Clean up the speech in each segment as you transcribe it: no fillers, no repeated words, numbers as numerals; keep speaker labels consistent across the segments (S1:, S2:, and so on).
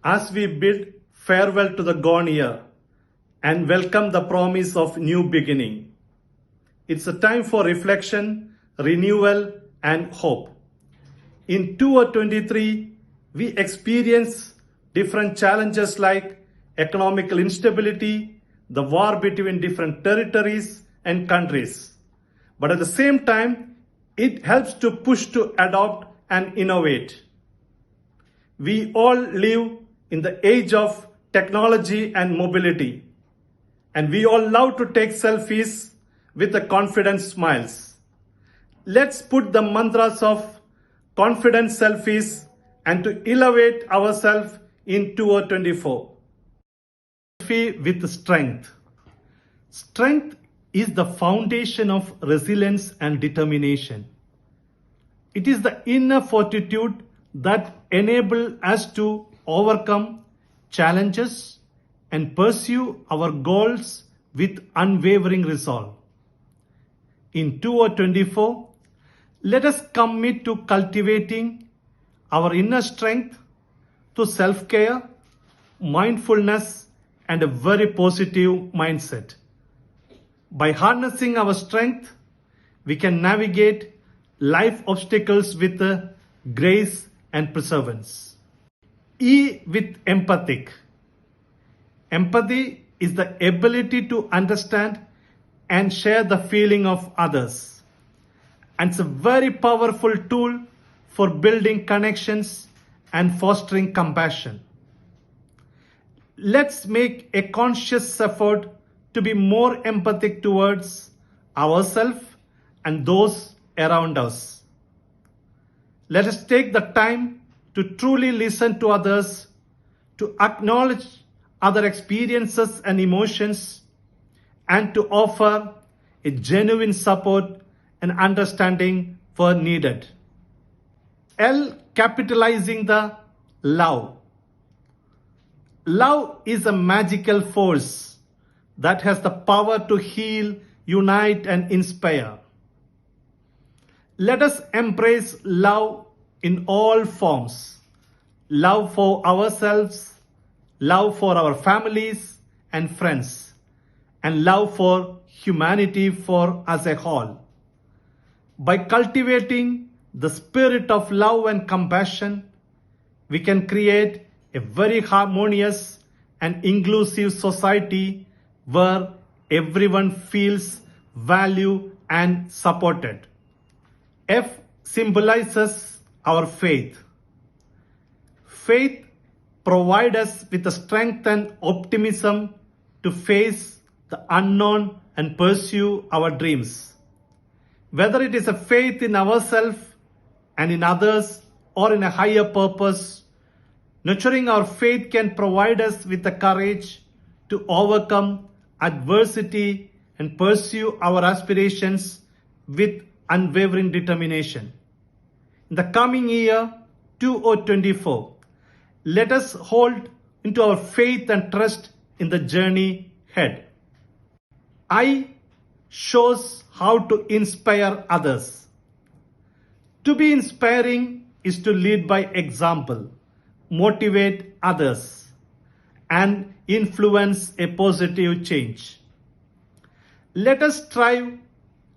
S1: as we bid farewell to the gone year and welcome the promise of new beginning. It's a time for reflection, renewal, and hope. In 2023, we experience different challenges like economical instability, the war between different territories and countries. But at the same time, it helps to push to adopt and innovate. We all live in the age of technology and mobility, and we all love to take selfies with the confident smiles. Let's put the mantras of confident selfies and to elevate ourselves in 2024. Selfie with strength. Strength is the foundation of resilience and determination. It is the inner fortitude that enables us to overcome challenges and pursue our goals with unwavering resolve. In 2024, let us commit to cultivating our inner strength through self-care, mindfulness, and a very positive mindset. By harnessing our strength, we can navigate life obstacles with grace and perseverance. E with empathic. Empathy is the ability to understand and share the feeling of others. And it's a very powerful tool for building connections and fostering compassion. Let's make a conscious effort to be more empathic towards ourselves and those around us. Let us take the time to truly listen to others, to acknowledge other experiences and emotions, and to offer a genuine support and understanding where needed. L, capitalizing the love. Love is a magical force that has the power to heal, unite, and inspire. Let us embrace love in all forms. Love for ourselves, love for our families and friends, and love for humanity for as a whole. By cultivating the spirit of love and compassion, we can create a very harmonious and inclusive society where everyone feels valued and supported. F symbolizes our faith. Faith provides us with the strength and optimism to face the unknown and pursue our dreams. Whether it is a faith in ourselves and in others or in a higher purpose, nurturing our faith can provide us with the courage to overcome adversity and pursue our aspirations with unwavering determination. In the coming year, 2024, let us hold into our faith and trust in the journey ahead. I shows how to inspire others. To be inspiring is to lead by example, motivate others, and influence a positive change. Let us strive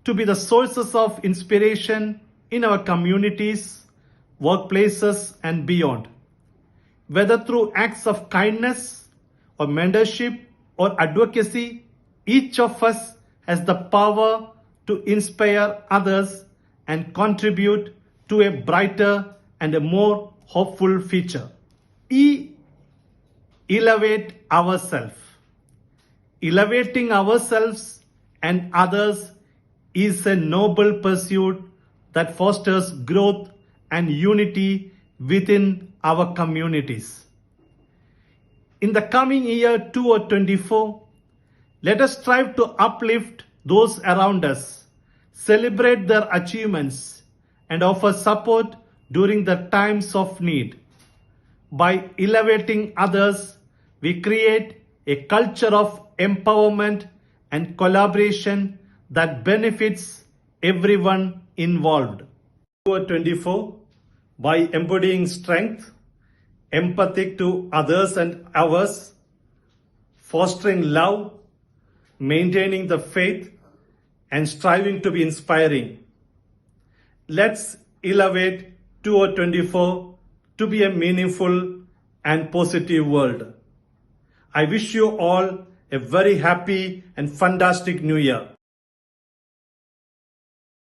S1: to be the sources of inspiration in our communities, workplaces, and beyond. Whether through acts of kindness or mentorship or advocacy, each of us has the power to inspire others and contribute to a brighter and a more hopeful future. E, elevate ourselves. Elevating ourselves and others is a noble pursuit that fosters growth and unity within our communities. In the coming year 2024, let us strive to uplift those around us, celebrate their achievements, and offer support during the times of need. By elevating others, we create a culture of empowerment and collaboration that benefits everyone involved. 2024, by embodying strength, empathic to others and ours, fostering love, maintaining the faith, and striving to be inspiring. Let's elevate 2024 to be a meaningful and positive world. I wish you all a very happy and fantastic new year.